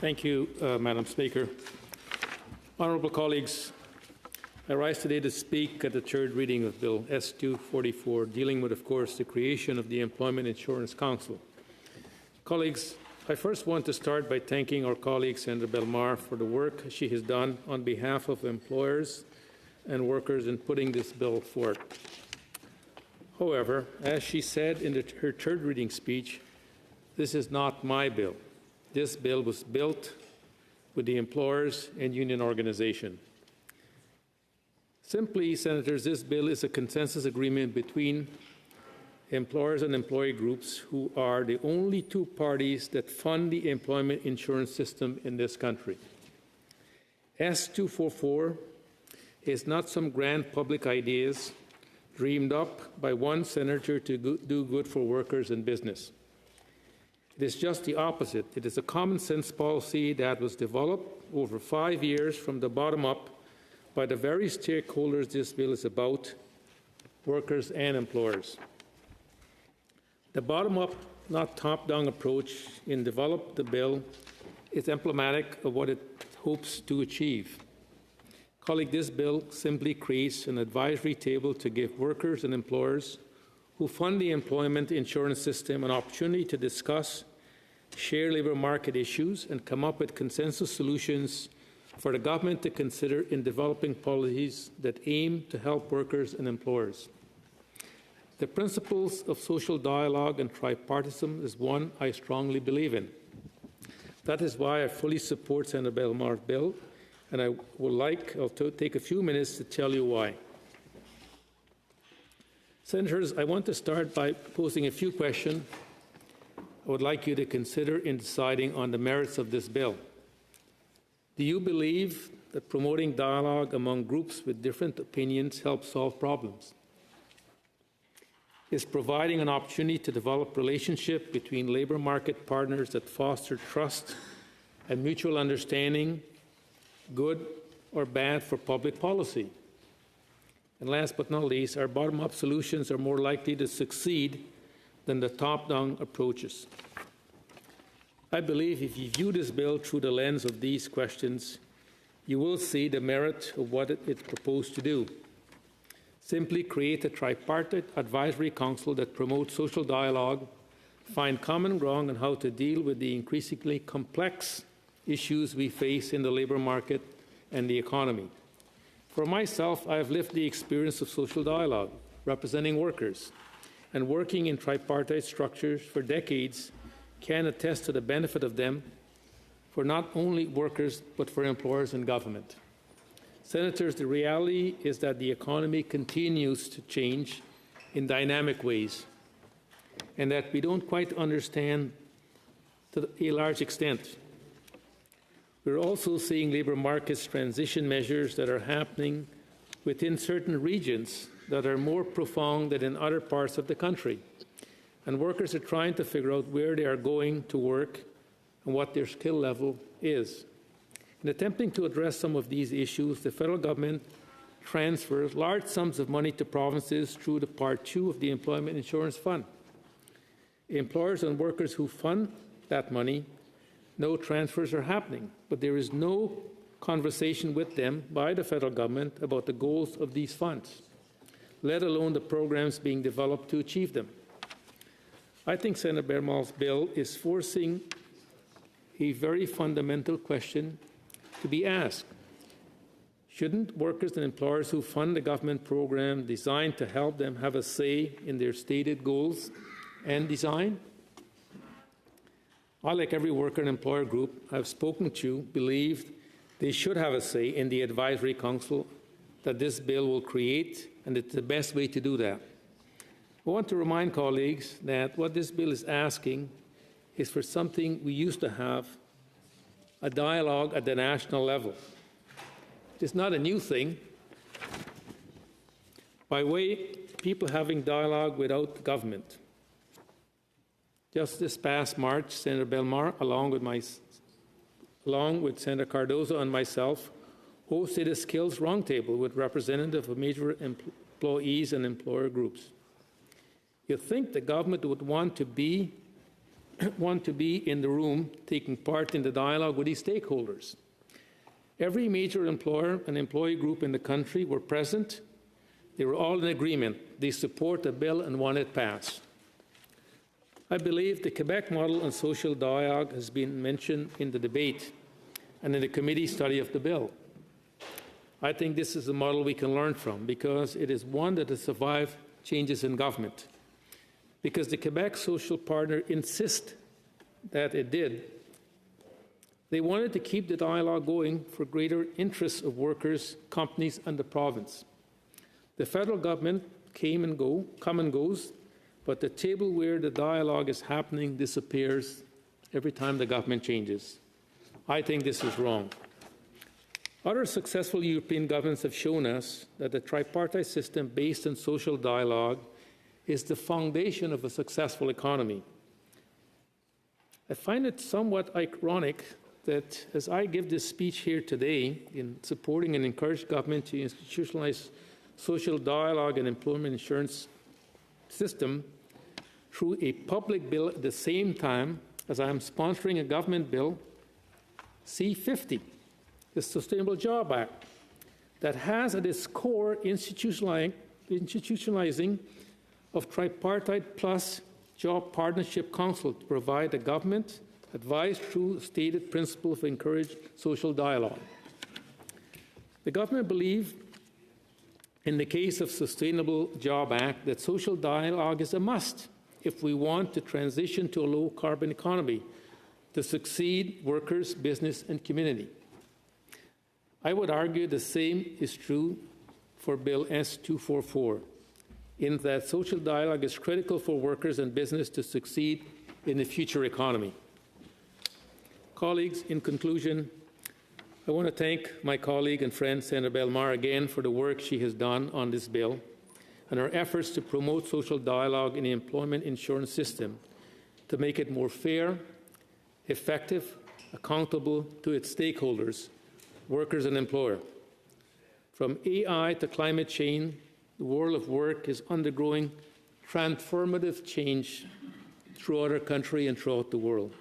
Thank you, Madam Speaker. Honourable colleagues, I rise today to speak at the third reading of Bill S-244, dealing with, of course, the creation of the Employment Insurance Council. Colleagues, I first want to start by thanking our colleague, Senator Belmar, for the work she has done on behalf of employers and workers in putting this bill forward. However, as she said in her third reading speech, this is not my bill. This bill was built with the employers and union organization. Simply, Senators, this bill is a consensus agreement between employers and employee groups who are the only two parties that fund the employment insurance system in this country. S-244 is not some grand public ideas dreamed up by one senator to do good for workers and business. It is just the opposite. It is a common sense policy that was developed over 5 years from the bottom up by the very stakeholders this bill is about, workers and employers. The bottom-up, not top-down approach in developing the bill is emblematic of what it hopes to achieve. Colleague, this bill simply creates an advisory table to give workers and employers who fund the employment insurance system an opportunity to discuss, share labour market issues, and come up with consensus solutions for the government to consider in developing policies that aim to help workers and employers. The principles of social dialogue and tripartisan is one I strongly believe in. That is why I fully support Senator Belmar's bill, and I'll take a few minutes to tell you why. Senators, I want to start by posing a few questions I would like you to consider in deciding on the merits of this bill. Do you believe that promoting dialogue among groups with different opinions helps solve problems? Is providing an opportunity to develop relationship between labour market partners that foster trust and mutual understanding good or bad for public policy? And last but not least, our bottom-up solutions are more likely to succeed than the top-down approaches. I believe if you view this bill through the lens of these questions, you will see the merit of what it's proposed to do. Simply create a tripartite advisory council that promotes social dialogue, find common ground on how to deal with the increasingly complex issues we face in the labour market and the economy. For myself, I have lived the experience of social dialogue, representing workers, and working in tripartite structures for decades can attest to the benefit of them for not only workers but for employers and government. Senators, the reality is that the economy continues to change in dynamic ways and that we don't quite understand to a large extent. We're also seeing labour markets transition measures that are happening within certain regions that are more profound than in other parts of the country. And workers are trying to figure out where they are going to work and what their skill level is. In attempting to address some of these issues, the federal government transfers large sums of money to provinces through the Part 2 of the Employment Insurance Fund. Employers and workers who fund that money no transfers are happening, but there is no conversation with them by the federal government about the goals of these funds, let alone the programs being developed to achieve them. I think Senator Belmar's bill is forcing a very fundamental question to be asked. Shouldn't workers and employers who fund the government program designed to help them have a say in their stated goals and design? I, like every worker and employer group I've spoken to, believe they should have a say in the advisory council that this bill will create, and it's the best way to do that. I want to remind colleagues that what this bill is asking is for something we used to have, a dialogue at the national level. It's not a new thing. By way, people having dialogue without government. Just this past March, Senator Belmar, along with Senator Cardozo and myself, hosted a skills roundtable with representatives of major employees and employer groups. You'd think the government would want to be want to be in the room taking part in the dialogue with these stakeholders. Every major employer and employee group in the country were present. They were all in agreement. They support the bill and want it passed. I believe the Quebec model on social dialogue has been mentioned in the debate and in the committee study of the bill. I think this is a model we can learn from because it is one that has survived changes in government. Because the Quebec social partner insists that it did, they wanted to keep the dialogue going for greater interests of workers, companies, and the province. The federal government come and goes, but the table where the dialogue is happening disappears every time the government changes. I think this is wrong. Other successful European governments have shown us that the tripartite system based on social dialogue is the foundation of a successful economy. I find it somewhat ironic that as I give this speech here today in supporting and encourage government to institutionalize social dialogue and employment insurance system through a public bill at the same time as I am sponsoring a government bill, C-50, the Sustainable Job Act, that has at its core institutionalizing of tripartite plus job partnership council to provide the government advice through stated principles to encourage social dialogue. The government believes, in the case of Sustainable Job Act, that social dialogue is a must if we want to transition to a low-carbon economy to succeed workers, business, and community. I would argue the same is true for Bill S-244, in that social dialogue is critical for workers and business to succeed in the future economy. Colleagues, in conclusion, I want to thank my colleague and friend, Senator Belmar, again for the work she has done on this bill and her efforts to promote social dialogue in the employment insurance system to make it more fair, effective, accountable to its stakeholders, workers and employer. From AI to climate change, the world of work is undergoing transformative change throughout our country and throughout the world.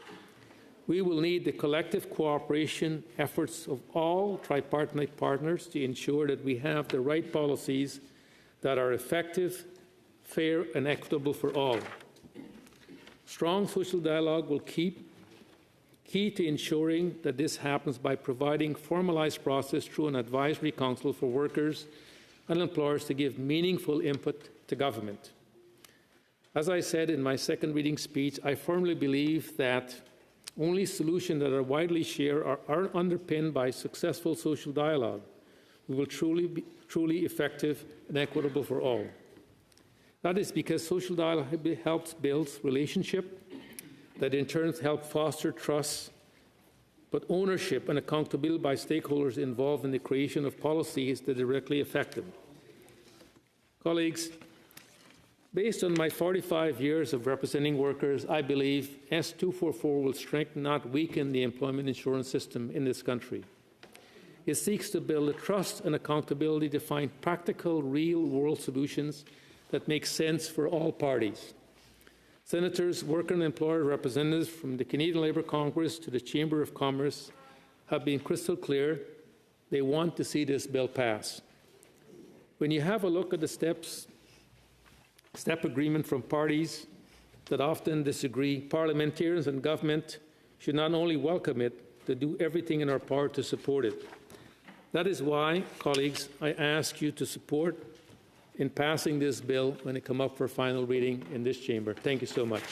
We will need the collective cooperation efforts of all tripartite partners to ensure that we have the right policies that are effective, fair, and equitable for all. Strong social dialogue will key to ensuring that this happens by providing formalized process through an advisory council for workers and employers to give meaningful input to government. As I said in my second reading speech, I firmly believe that only solutions that are widely shared are underpinned by successful social dialogue. We will truly effective and equitable for all. That is because social dialogue helps build relationship that in turn help foster trust, but ownership and accountability by stakeholders involved in the creation of policies that directly affect them. Colleagues, based on my 45 years of representing workers, I believe S-244 will strengthen, not weaken, the employment insurance system in this country. It seeks to build a trust and accountability to find practical, real-world solutions that make sense for all parties. Senators, worker and employer representatives from the Canadian Labour Congress to the Chamber of Commerce have been crystal clear. They want to see this bill pass. When you have a look at the step agreement from parties that often disagree, parliamentarians and government should not only welcome it, but do everything in our power to support it. That is why, colleagues, I ask you to support in passing this bill when it comes up for final reading in this chamber. Thank you so much.